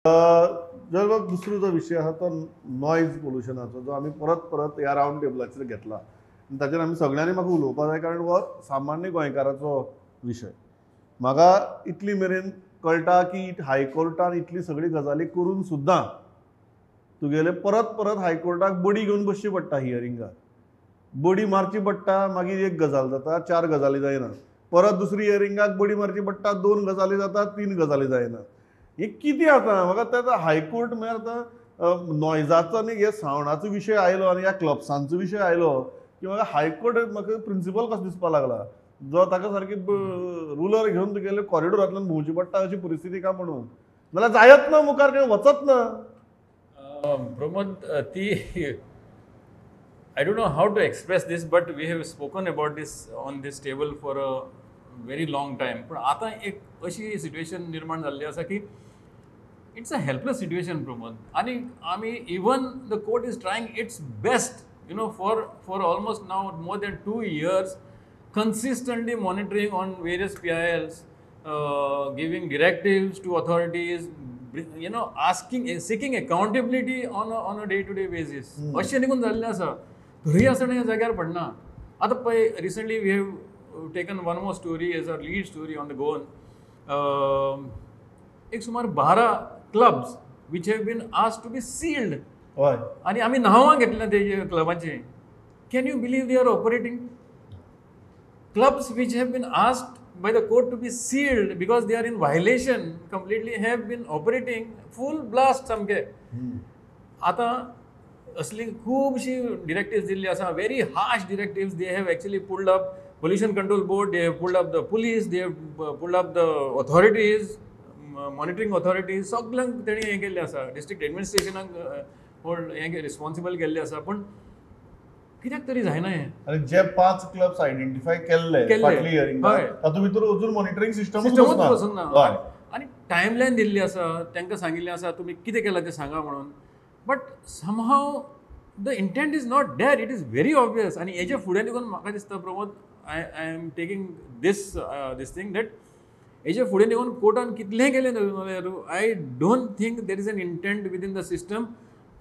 जर मग दुसरो जो विशय आहा तो नॉयज पोल्युशनाचो, जो आमी परत परत ह्या रावंड टेबलाचेर घेतला आनी ताचेर आमी सगळ्यांनी म्हाका उलोवपा जाय, कारण हो सामान्य गोंयकाराचो विशय. म्हाका इतली मेरेन कळटा की हायकोर्टान इतली सगळी गजाली करून सुद्दां तुगेले परत परत हायकोर्टाक बडी घेवन बसची पडटा हियरिंगाक. बडी मारची पडटा, मागीर एक गजाल जाता, 4 गजाली जायना. परत दुसरी हियरिंगाक बडी मारची पडटा, 2 गजाली जाता, 3 गजाली जायना. हे कितें आतां? म्हाका आतां हायकोर्ट म्हळ्यार आतां नॉयजाचो आनी हे सावंडाचो विशय आयलो आनी ह्या क्लब्सांचो विशय आयलो की म्हाका हायकोर्ट म्हाका प्रिंसिपल कसो दिसपा लागला, जो ताका सारकी रुलर घेवन तुगेले कॉरिडोरांतल्यान भोंवची पडटा अशी परिस्थिती काय म्हणून. नाल्यार जायत ना, मुखार खंय वचत ना. Pramod, I don't know how to express this, but we have spoken about this on this table for a very long time. पण आता एक अशी सिच्युएशन निर्माण झालेली आसा की it's a helpless situation, Pramod. आणि आम्ही even the court is trying it's best, you know, for almost now more than 2 years, consistently monitoring on various PILs, giving directives to authorities, you know, seeking accountability on a day-to-day basis. अशें निघून जाल्लें आसा. तरी आसतना ह्या जाग्यार पडना. आतां पळय, recently we have taken one more story as a lead story on the Goan. एक सुमार 12 clubs which have been asked to be sealed. हय. आणि आम्ही नांवां घेतल्या तेजे क्लबाचे. Can you believe they are operating? Clubs which have been asked by the court to be sealed because they are in violation completely have been operating full blast सामके. आता असली खूबशी directives दिल्ली आसा, very harsh directives. They have actually pulled up pollution control board, they have pulled up the police, they have pulled up the authorities, monitoring authorities. सगळ्यांक तेणी हें केल्लें आसा, district एडमिनिस्ट्रेशनाक hold हें रिस्पॉन्सिबल केल्लें आसा. पण कित्याक तरी जायना हें. आनी जे 5 क्लब्स आयडेंटिफाय केल्ले फाटली हियरिंगाक, तातूंत भितर अजून मॉनिटरिंग सिस्टमूच बसूंक ना. आनी टायमलायन दिल्ली आसा, तांकां सांगिल्लें आसा तुमी कितें केलां तें सांगा म्हणून. But somehow the intent is not there. It is very obvious. आनी हेजे फुडें निघून म्हाका दिसता, Pramod, I am taking this thing that हेजे फुडें निघून कोर्टान कितलेंय केलें जाल्यार I don't think there is an intent within the system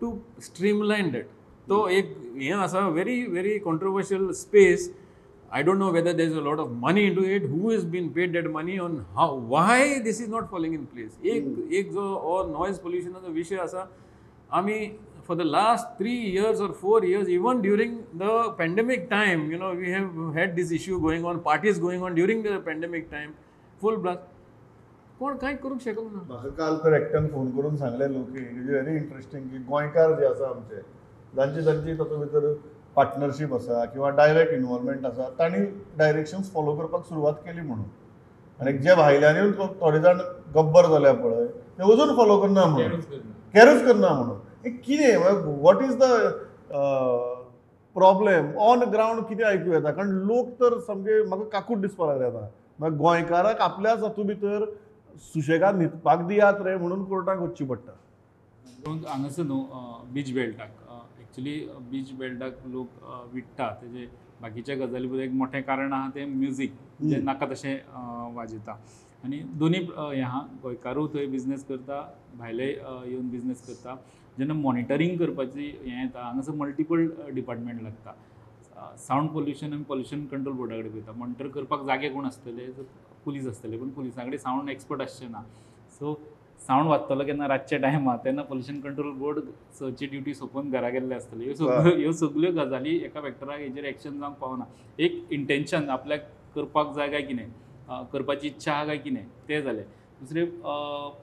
to streamline that. तो एक हें आसा, very controversial space. I don't know whether there is a lot of money into it, who has been paid that money, on how, why this is not falling in place. एक जो और noise pollution जो विषय आसा, आम्ही for the last 3 years or 4 years, even during the pandemic time, you know, we have had this issue going on, parties going on during the pandemic time, full blast. कोण कांय करूंक शकलो ना. म्हाका काल तर एकट्यान फोन करून सांगलेलो की इट इज व्हेरी इंटरेस्टिंग की गोंयकार जे आसा आमचे, जांची तातूंत भितर पार्टनरशीप आसा किंवा डायरेक्ट इनवॉल्वमेंट आसा, तांणी डायरेक्शन्स फॉलो करपाक सुरवात केली म्हणून. आनी जे भायल्यान येवन थोडे जाण गब्बर जाल्या पळय, ते अजून फॉलो करना म्हणून, कॅरूच करना म्हणून. हे कितें, what is the problem on ground? कितें आयकूं येता? कारण लोक तर सामके म्हाका काकूट दिसपाक लागले आतां. मागीर गोंयकाराक आपल्याच हातूंत भितर सुशेगाद न्हिदपाक दियात रे म्हणून कोर्टाक वचची पडटा. हांगासर न्हू बीच बेल्टाक एक्चुली बीच बेल्टाक लोक विट्टा तेजे बाकीच्या गजाली बद्दल एक मोठें कारण आहा तें म्युजीक, जे नाका तशें वाजयता. आनी दोनी हें आहा, गोंयकारूय थंय बिजनेस करता, भायले येवन बिजनेस करता. जेन्ना मॉनिटरींग करपाची हें येता, हांगासर मल्टिपल डिपार्टमेंट लागता. सावंड पोल्युशन आनी पोल्युशन कंट्रोल बोर्डा कडेन वयता. मॉनिटर करपाक जागे कोण आसतले? पुलीस आसतले, पण पुलिसां कडेन सावंड एक्सपर्ट आसचे ना. सो सावंड वाजतलो केन्ना रातच्या टायमार, तेन्ना पोल्युशन कंट्रोल बोर्ड ची ड्युटी सोंपोवन घरा गेल्ले आसतले. ह्यो सगळ्यो गजाली एका फॅक्टराक हेजेर एक्शन जावंक पावना. एक इंटेंशन आपल्याक करपाक जाय काय कितें, करपाची इच्छा आहा काय कितें, तें जालें. दुसरें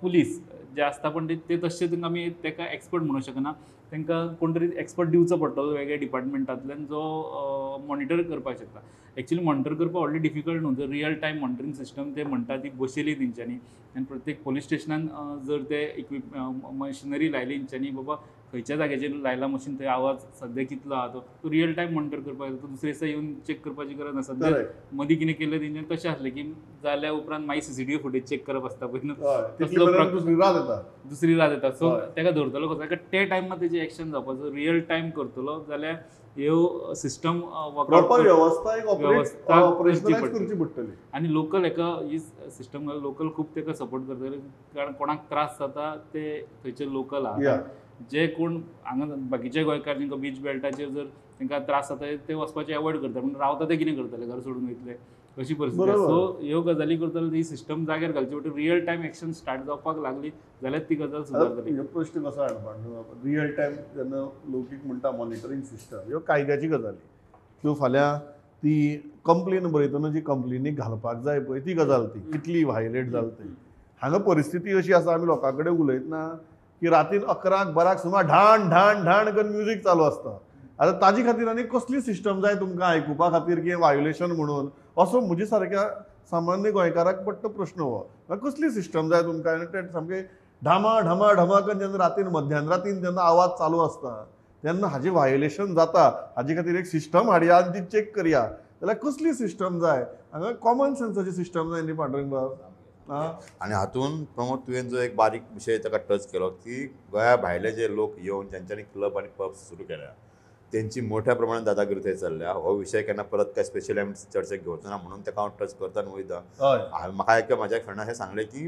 पुलीस जे आसता, पण ते तशें आमी ताका एक्सपर्ट म्हणूंक शकना. तांकां कोण तरी एक्सपर्ट दिवचो पडटलो वेगळ्या डिपार्टमेंटांतल्यान, जो मॉनिटर करपाक शकता. एक्चुअली मॉनिटर करपाक व्हडली डिफिकल्ट न्हू. जर रियल टायम मॉनिटरींग सिस्टम ते म्हणटा ती बसयली तेंच्यांनी, आनी प्रत्येक पोलीस स्टेशनान जर ते मशिनरी लायली तेंच्यांनी, बाबा खंयच्या जाग्याचेर लायला मशीन थंय आवाज सद्या कितलो आहा तो रियल टायम मॉनिटर करपाक येता. तो दुसरे दिसा येवन चेक करपाची गरज ना. सद्या Correct. मदीं कितें केलें तेंच्यान तशें आसलें की जाल्या उपरांत मागीर CCTV फुटेज चेक करप आसता पळय न्हू, हय, तितले तसलो मेरेन दुसरी रात येता. दुसरी रात येता. सो हय. तेका धरतलो कसो कारण ते टायमार तेजें एक्शन जावपाचो रियल टायम करतलो जाल्यार ह्यो सिस्टम प्रॉपर व्यवस्था एक व्यवस्था ऑपरेशनलाइज करची करची पडटली. आनी लोकल हेका ही सिस्टम लोकल खूब तेका सपोर्ट करतले कारण कोणाक त्रास जाता ते थंयचे लोकल या आहा. जे कोण हांगा बाकीचे गोंयकार जांकां बीच बेल्टाचेर जर तांकां त्रास जाता ते वचपाचें एवॉयड करता पूण रावता ते कितें करतले घर सोडून वयतले अशी परिस्थिती. बरोबर. सो ह्यो गजाली करतले ही सिस्टम जाग्यार घालची पडटा. रियल टायम एक्शन स्टार्ट जावपाक लागली जाल्यार ती गजाल सुदारतली. ह्यो प्रश्न कसो हाडपाक रियल टायम जेन्ना लोकीक म्हणटा मॉनिटरींग सिस्टम ह्यो कायद्याची गजाली. त्यो फाल्यां ती कंप्लेन बरयतना जी कंप्लेनीक घालपाक जाय पळय ती गजाल ती कितली व्हायलेट जाली ती. हांगा परिस्थिती अशी आसा आमी लोकां कडेन उलयतना की रातीन 11 12 सुमार ढाण ढाण ढाण करून म्युजीक चालू आसता. आतां ताजे खातीर आनी कसली सिस्टम जाय तुमकां आयकुपा खातीर की वायोलेशन म्हणून असो म्हजे सारक्या सामान्य गोंयकाराक पडटा प्रश्न हो. कसली सिस्टम जाय तुमकां आनी ते सामके ढामा ढमा ढमा करून जेन्ना रातीन मध्यान रातीन जेन्ना आवाज चालू आसता तेन्ना हाजें वायोलेशन जाता हाजे खातीर एक सिस्टम हाडया आनी ती चेक करया जाल्यार कसली सिस्टम जाय. हांगा कॉमन सेन्साची सिस्टम जाय न्ही पांडुरंग बाब. आणि हातून प्रमोद तुवें जो एक बारीक विशय ताका टच केलो की गोंया भायले जे लोक येवन तांच्यांनी क्लब आनी पब्स सुरू केल्या तेंची मोठ्या प्रमाणात दादागिरी थंय चल्ल्या. हो विशय केन्ना परत काय स्पेशली आमी चर्चेक घेवचो ना म्हणून ताका हांव टच करता आनी वयता. म्हाका एका म्हाज्या फ्रेंडान हें सांगलें की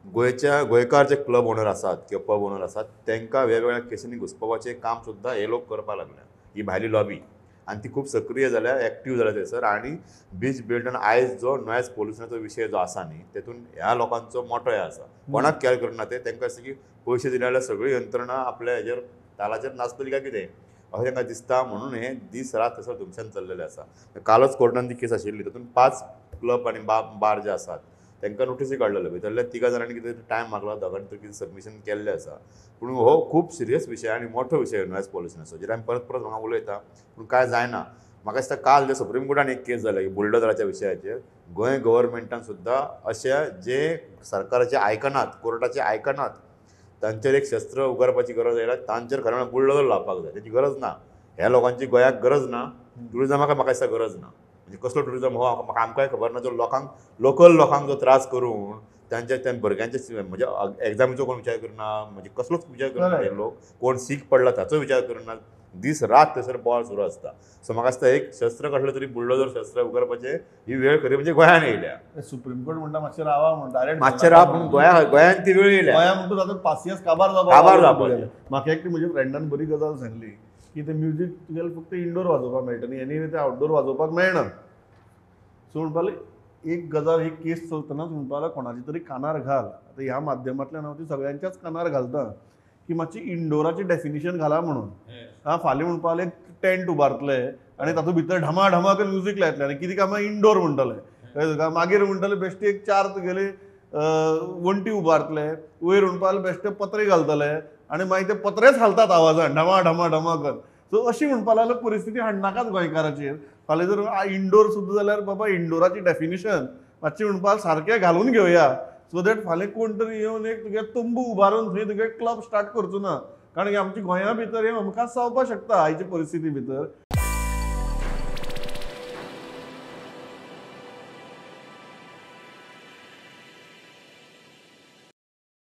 गोंयकार जे क्लब ओनर आसात किंवा पब ओनर आसात तांकां वेगवेगळ्या केसींनी घुसपावपाचें काम सुद्दां हे लोक करपाक लागल्या. ही भायली लॉबी आनी ती खूब सक्रीय जाल्या एक्टीव जाल्या थंयसर. आनी बीच बेल्टान आयज जो नॉयज पोल्युशनाचो विशय जो आसा न्ही तेतून ह्या लोकांचो मोठो हे आसा. कोणाक कॅर करना ते तांकां अशें की पयशे दिले जाल्यार सगळी यंत्रणा आपल्या हेजेर तालाचेर नाचतली काय कितें अशें तांकां दिसता. म्हणून हे दीस रात थंयसर धुमशान चल्लेले आसा. कालच कोर्टान ती केस आशिल्ली तातूंत 5 क्लब आनी बार जे आसात तांकां नोटीसी काडलेले. भितरल्या 3 जाणांनी कितें टायम मागला दोगांनी तरी कितें सबमिशन केल्लें आसा. पूण हो खूब सिरियस विशय आनी मोठो विशय नॉयज पोल्युशनाचो जेर आमी परत परत हांगा उलयता पूण काय जायना. म्हाका दिसता काल जे सुप्रीम कोर्टान एक केस जाल्या की बुलडोजराच्या विशयाचेर गोंय गव्हर्मेंटान सुद्दां अशे जे सरकाराचे आयकनात कोर्टाचे आयकनात तांचेर एक शस्त्र उगारपाची गरज आयल्या. तांचेर खरें म्हळ्यार बुलडोजर लावपाक जाय. तेची गरज ना. ह्या लोकांची गोंयाक गरज ना. टुरिजमाक म्हाका दिसता गरज ना. म्हणजे कसलो टुरिजम हो म्हाका आमकांय खबर ना. जो लोकांक लोकल लोकांक जो त्रास करून त्या भुरग्यांचे म्हणजे एग्जामीचो कोण विचार करना म्हणजे कसलोच विचार करना हे लोक. कोण सीख पडला ताचो विचार करना. दीस रात थंयसर बॉल सुरू आसता. सो म्हाका दिसता एक शस्त्र कसलें तरी बुलडोजर शस्त्र उगरपाचें ही वेळ खरी म्हणजे गोंयान येयल्या. सुप्रीम कोर्ट म्हणटा मातशें रावा म्हणटा डायरेक्ट मातशें राव पूण गोंयान ती वेळ येयल्या. गोंया म्हणटा जाता पासियेंस काबार जावपाक. म्हाका एक म्हज्या फ्रेंडान बरी गजाल सांगली की ते म्युजीक तुगेलें फक्त इंडोर वाजोवपाक मेळटा न्ही एनी ते आउटडोर वाजोवपाक मेळना. सो म्हणपाले एक गजाल ही केस चलतनाच म्हणपाला कोणाची तरी कानार घाल. आतां ह्या माध्यमांतल्यान हांव ती सगळ्यांच्याच कानार घालता की मातशी इंडोराची डेफिनेशन घाला म्हणून. फाल्यां म्हणपाले टेंट उबारतले आनी तातूंत भितर ढमा ढमा करून म्युजीक लायतले आनी कितें काय इंडोर म्हणटले कळ्ळें तुका. मागीर म्हणटले बेश्टे एक 4 तुगेले वण्टी उबारतले वयर म्हणपाले बेश्टे पत्रे घालतले आनी मागीर ते पत्रेच हालतात आवाजान ढमा ढमा ढमा करून. सो अशी म्हणपा लागल्यार परिस्थिती हाडनाकाच गोंयकाराचेर. फाल्यां जर इंडोर सुद्दां जाल्यार बाबा इंडोराची डेफिनेशन मातशें म्हणपाक सारकें घालून घेवया सो दॅट फाल्यां कोण तरी येवन एक तुगे तंबू उबारून थंय तुगे क्लब स्टार्ट करचो ना. कारण की आमची गोंया भितर हें अमकांच जावपाक शकता आयचे परिस्थिती भितर.